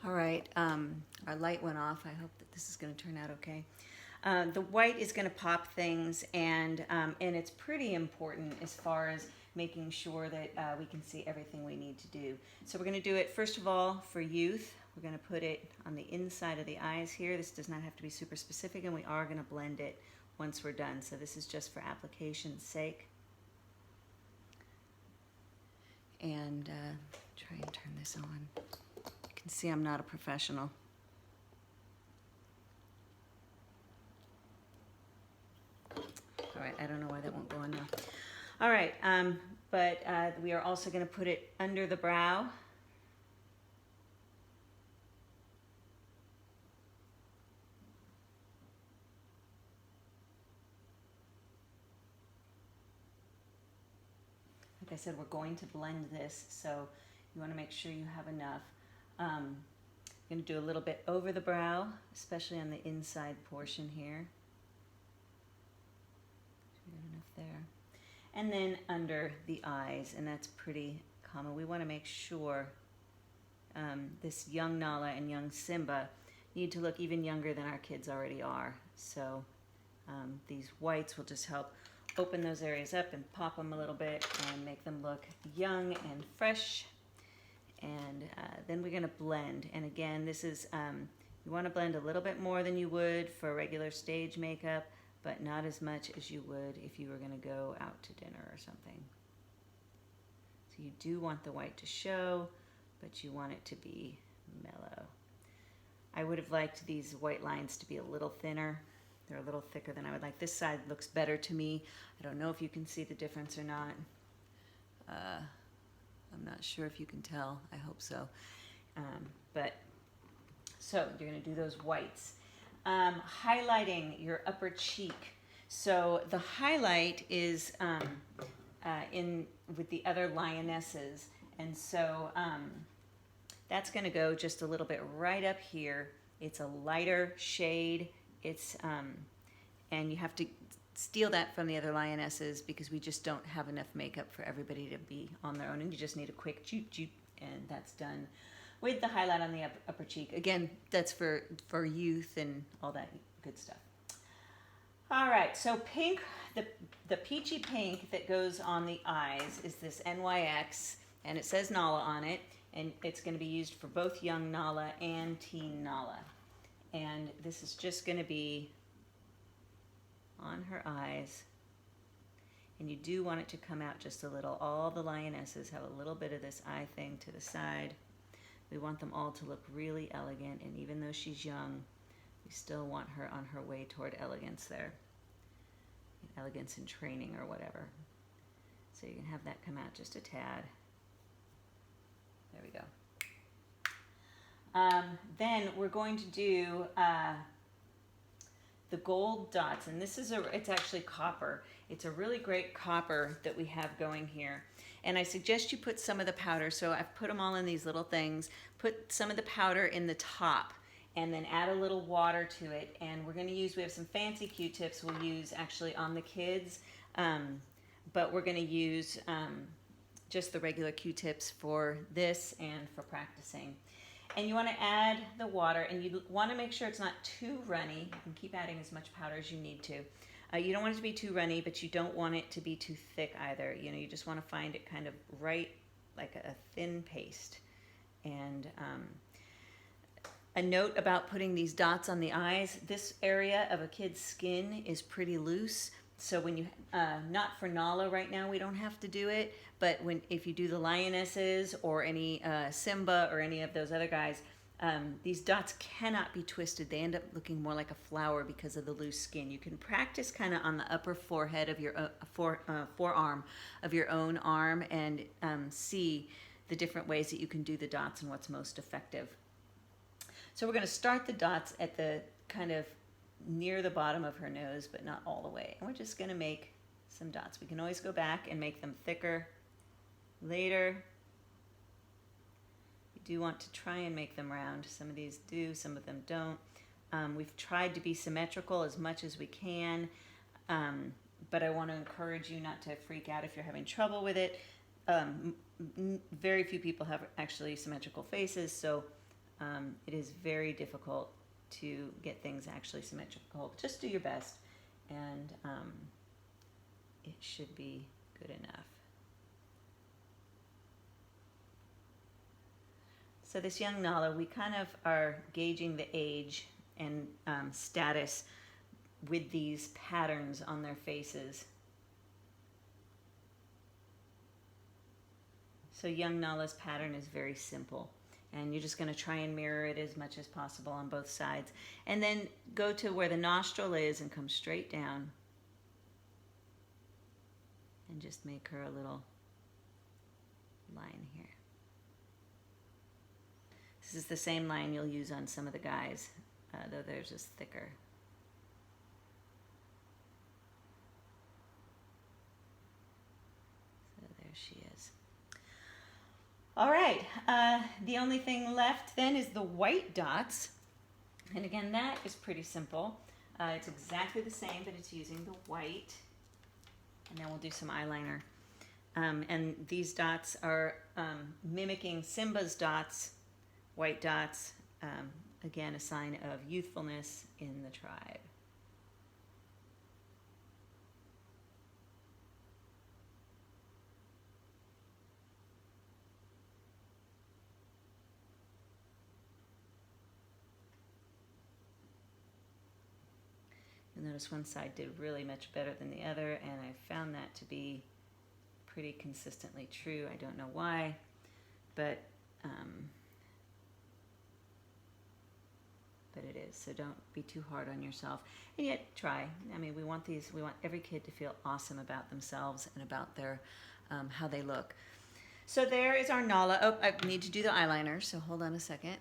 All right, our light went off. I hope that this is going to turn out okay. The white is going to pop things, and it's pretty important as far as making sure that we can see everything we need to do. So we're going to do it first of all for youth. We're going to put it on the inside of the eyes here. This does not have to be super specific, and we are going to blend it once we're done. So this is just for application's sake. And try and turn this on. You can see I'm not a professional. All right, I don't know why that won't go on now. All right, but we are also going to put it under the brow. Like I said, we're going to blend this, so you want to make sure you have enough. I'm going to do a little bit over the brow, especially on the inside portion here. Got enough there. And then under the eyes, and that's pretty common. We want to make sure this young Nala and young Simba need to look even younger than our kids already are. So these whites will just help open those areas up and pop them a little bit and make them look young and fresh. And then we're going to blend. And again, this is, you want to blend a little bit more than you would for regular stage makeup, but not as much as you would if you were going to go out to dinner or something. So you do want the white to show, but you want it to be mellow. I would have liked these white lines to be a little thinner. They're a little thicker than I would like. This side looks better to me. I don't know if you can see the difference or not. I'm not sure if you can tell. I hope so. So you're going to do those whites. Highlighting your upper cheek. So the highlight is in with the other lionesses, and so that's going to go just a little bit right up here. It's a lighter shade. It's and you have to steal that from the other lionesses because we just don't have enough makeup for everybody to be on their own, and you just need a quick joot joot, and that's done with the highlight on the upper cheek. Again, that's for youth and all that good stuff. All right, so pink, the peachy pink that goes on the eyes is this NYX, and it says Nala on it, and it's going to be used for both young Nala and teen Nala. And this is just going to be on her eyes. And you do want it to come out just a little. All the lionesses have a little bit of this eye thing to the side. We want them all to look really elegant, and even though she's young, we still want her on her way toward elegance there. Elegance in training or whatever. So you can have that come out just a tad. There we go. Then we're going to do the gold dots, and this is it's actually copper. It's a really great copper that we have going here. And I suggest you put some of the powder, so I've put them all in these little things. Put some of the powder in the top, and then add a little water to it. And we're going to use, we have some fancy Q-tips we'll use actually on the kids, but we're going to use just the regular Q-tips for this and for practicing. And you want to add the water, and you want to make sure it's not too runny. You can keep adding as much powder as you need to. You don't want it to be too runny, but you don't want it to be too thick either. You know, you just want to find it kind of right, like a thin paste. And a note about putting these dots on the eyes, this area of a kid's skin is pretty loose. So when you, not for Nala right now, we don't have to do it, but if you do the lionesses or any Simba or any of those other guys, these dots cannot be twisted. They end up looking more like a flower because of the loose skin. You can practice kind of on the upper forehead of your forearm of your own arm and see the different ways that you can do the dots and what's most effective. So we're going to start the dots at the kind of near the bottom of her nose, but not all the way. And we're just going to make some dots. We can always go back and make them thicker later. You do want to try and make them round. Some of these do, some of them don't. We've tried to be symmetrical as much as we can, but I want to encourage you not to freak out if you're having trouble with it. Very few people have actually symmetrical faces, so it is very difficult to get things actually symmetrical. Just do your best, and it should be good enough. So this young Nala, we kind of are gauging the age and status with these patterns on their faces. So young Nala's pattern is very simple, and you're just going to try and mirror it as much as possible on both sides. And then go to where the nostril is and come straight down and just make her a little line here. This is the same line you'll use on some of the guys, though theirs is thicker. So there she is. All right, the only thing left then is the white dots. And again, that is pretty simple. It's exactly the same, but it's using the white. And then we'll do some eyeliner. And these dots are mimicking Simba's dots, white dots, again, a sign of youthfulness in the tribe. You'll notice one side did really much better than the other, and I found that to be pretty consistently true. I don't know why, but it is. So don't be too hard on yourself, and yet try. I mean, we want every kid to feel awesome about themselves and about their how they look. So there is our Nala. Oh, I need to do the eyeliner, so hold on a second.